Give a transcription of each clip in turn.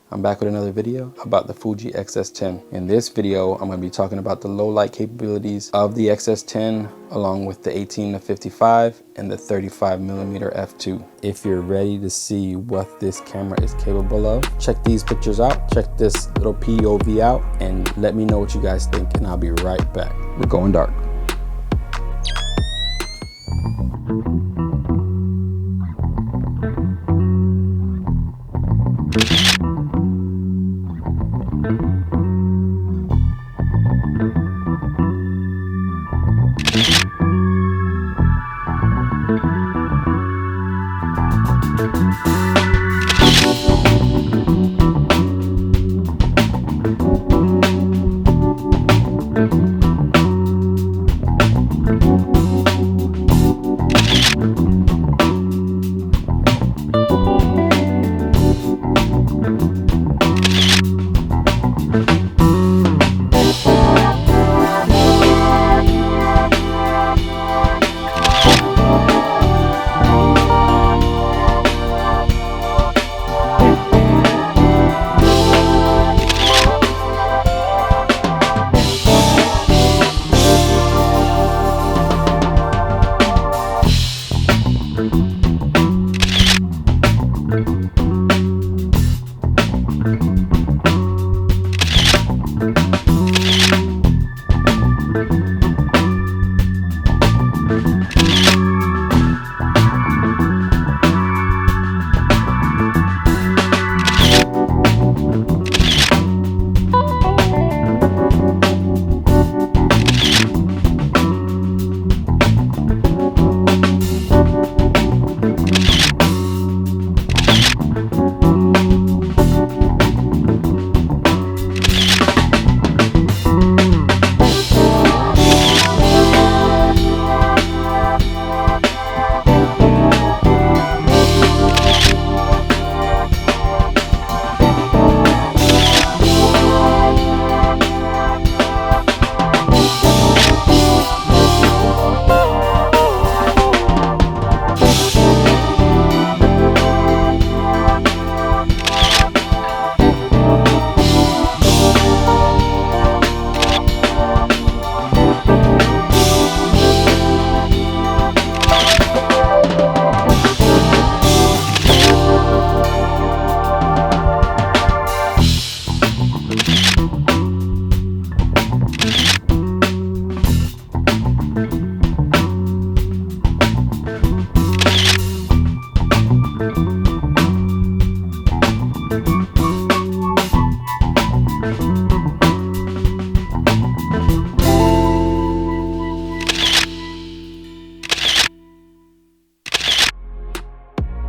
I'm back with another video about the Fuji X-S10. In this video, I'm going to be talking about the low light capabilities of the X-S10 along with the 18-55 and the 35mm f2. If you're ready to see what this camera is capable of, check these pictures out, check this little POV out, and let me know what you guys think, and I'll be right back. We're going dark.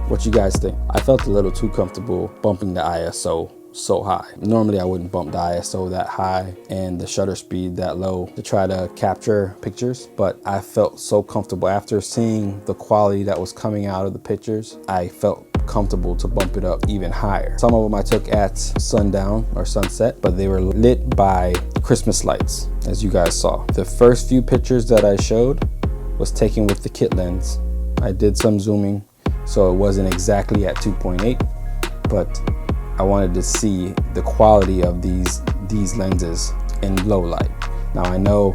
What you guys think? I felt a little too comfortable bumping the ISO so high. Normally I wouldn't bump the ISO that high and the shutter speed that low to try to capture pictures, but I felt so comfortable after seeing the quality that was coming out of the pictures. I felt comfortable to bump it up even higher. Some of them I took at sundown or sunset, but they were lit by Christmas lights, as you guys saw. The first few pictures that I showed was taken with the kit lens. I did some zooming, so it wasn't exactly at 2.8, but I wanted to see the quality of these lenses in low light. Now I know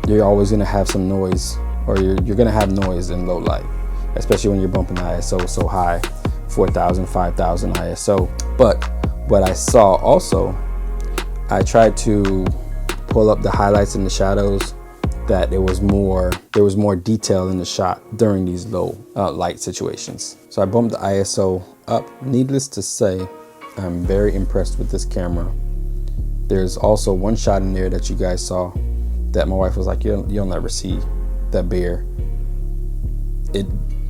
you're always gonna have some noise, or you're gonna have noise in low light, especially when you're bumping the ISO so high, 4,000, 5,000 ISO. But what I saw also, I tried to pull up the highlights and the shadows, that there was more detail in the shot during these low light situations. So I bumped the ISO up. Needless to say, I'm very impressed with this camera. There's also one shot in there that you guys saw that my wife was like, you'll never see that bear.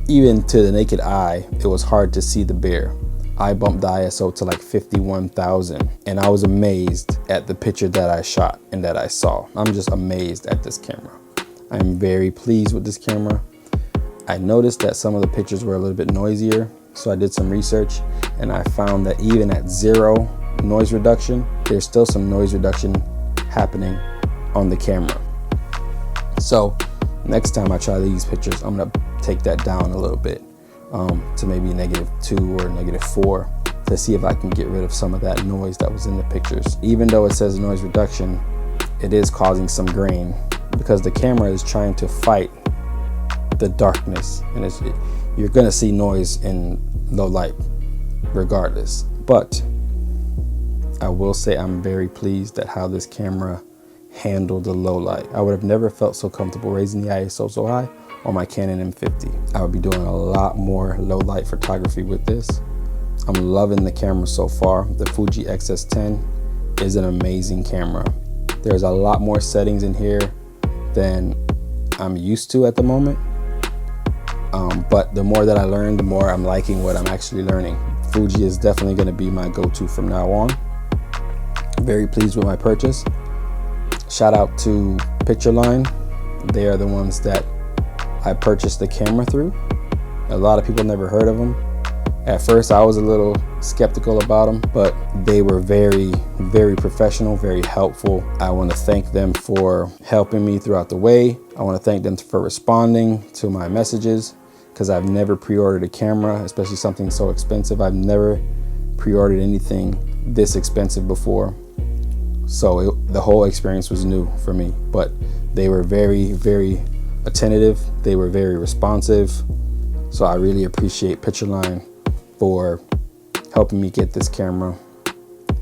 Even to the naked eye, it was hard to see the bear. I bumped the ISO to like 51,000, and I was amazed at the picture that I shot and that I saw. I'm just amazed at this camera. I'm very pleased with this camera. I noticed that some of the pictures were a little bit noisier, so I did some research, and I found that even at 0 noise reduction, there's still some noise reduction happening on the camera. So next time I try these pictures, I'm gonna take that down a little bit to maybe -2 or -4 to see if I can get rid of some of that noise that was in the pictures. Even though it says noise reduction, it is causing some grain because the camera is trying to fight the darkness, and you're gonna see noise in low light regardless. But I will say I'm very pleased at how this camera handled the low light. I would have never felt so comfortable raising the ISO so high on my Canon M50. I would be doing a lot more low light photography with this. I'm loving the camera so far. The Fuji X-S10 is an amazing camera. There's a lot more settings in here than I'm used to at the moment. But the more that I learn, the more I'm liking what I'm actually learning. Fuji is definitely going to be my go-to from now on. Very pleased with my purchase. Shout out to Pictureline. They are the ones that I purchased the camera through. A lot of people never heard of them. At first I was a little skeptical about them, but they were very, very professional, very helpful. I want to thank them for helping me throughout the way. I want to thank them for responding to my messages, because I've never pre-ordered a camera, especially something so expensive. I've never pre-ordered anything this expensive before. So the whole experience was new for me, but they were very, very attentive. They were very responsive. So I really appreciate Pictureline for helping me get this camera.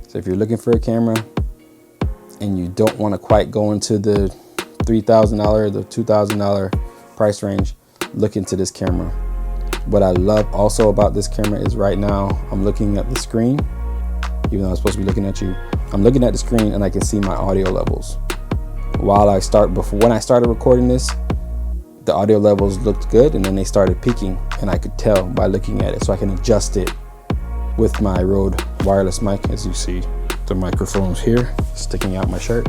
So if you're looking for a camera and you don't want to quite go into the $3,000, the $2,000 price range, look into this camera. What I love also about this camera is right now I'm looking at the screen, even though I'm supposed to be looking at you. I'm looking at the screen and I can see my audio levels. When I started recording this, the audio levels looked good, and then they started peaking, and I could tell by looking at it. So I can adjust it with my Rode wireless mic. As you see, the microphone's here sticking out my shirt.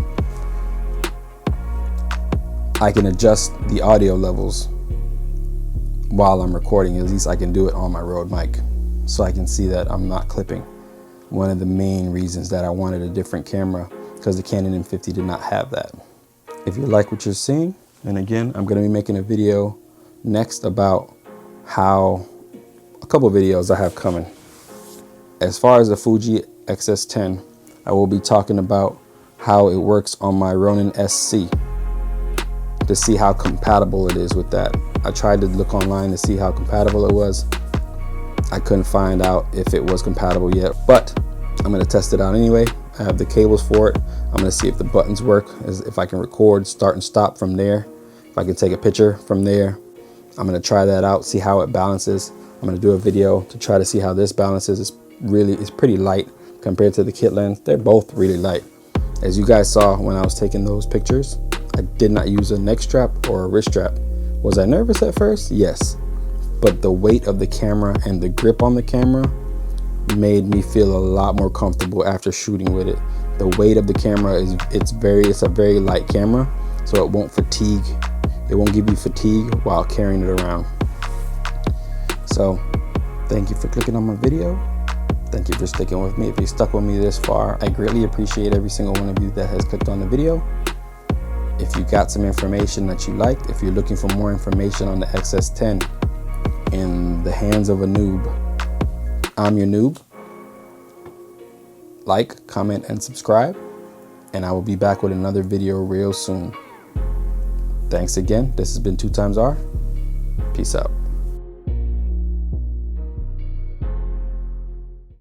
I can adjust the audio levels while I'm recording. At least I can do it on my Rode mic, so I can see that I'm not clipping. One of the main reasons that I wanted a different camera, because the Canon M50 did not have that. If you like what you're seeing, and again, I'm going to be making a video next about a couple of videos I have coming. As far as the Fuji X-S10, I will be talking about how it works on my Ronin SC, to see how compatible it is with that. I tried to look online to see how compatible it was. I couldn't find out if it was compatible yet, but I'm going to test it out anyway. I have the cables for it. I'm going to see if the buttons work, if I can record, start and stop from there, if I can take a picture from there. I'm going to try that out, see how it balances. I'm going to do a video to try to see how this balances. It's pretty light compared to the kit lens. They're both really light. As you guys saw when I was taking those pictures, I did not use a neck strap or a wrist strap. Was I nervous at first? Yes. But the weight of the camera and the grip on the camera made me feel a lot more comfortable after shooting with it. The weight of the camera it's a very light camera, so it won't fatigue. It won't give you fatigue while carrying it around. So thank you for clicking on my video. Thank you for sticking with me. If you stuck with me this far, I greatly appreciate every single one of you that has clicked on the video. If you got some information that you liked, if you're looking for more information on the X-S10 in the hands of a noob, I'm your noob. Like, comment, and subscribe, and I will be back with another video real soon. Thanks again. This has been 2 times R. Peace out.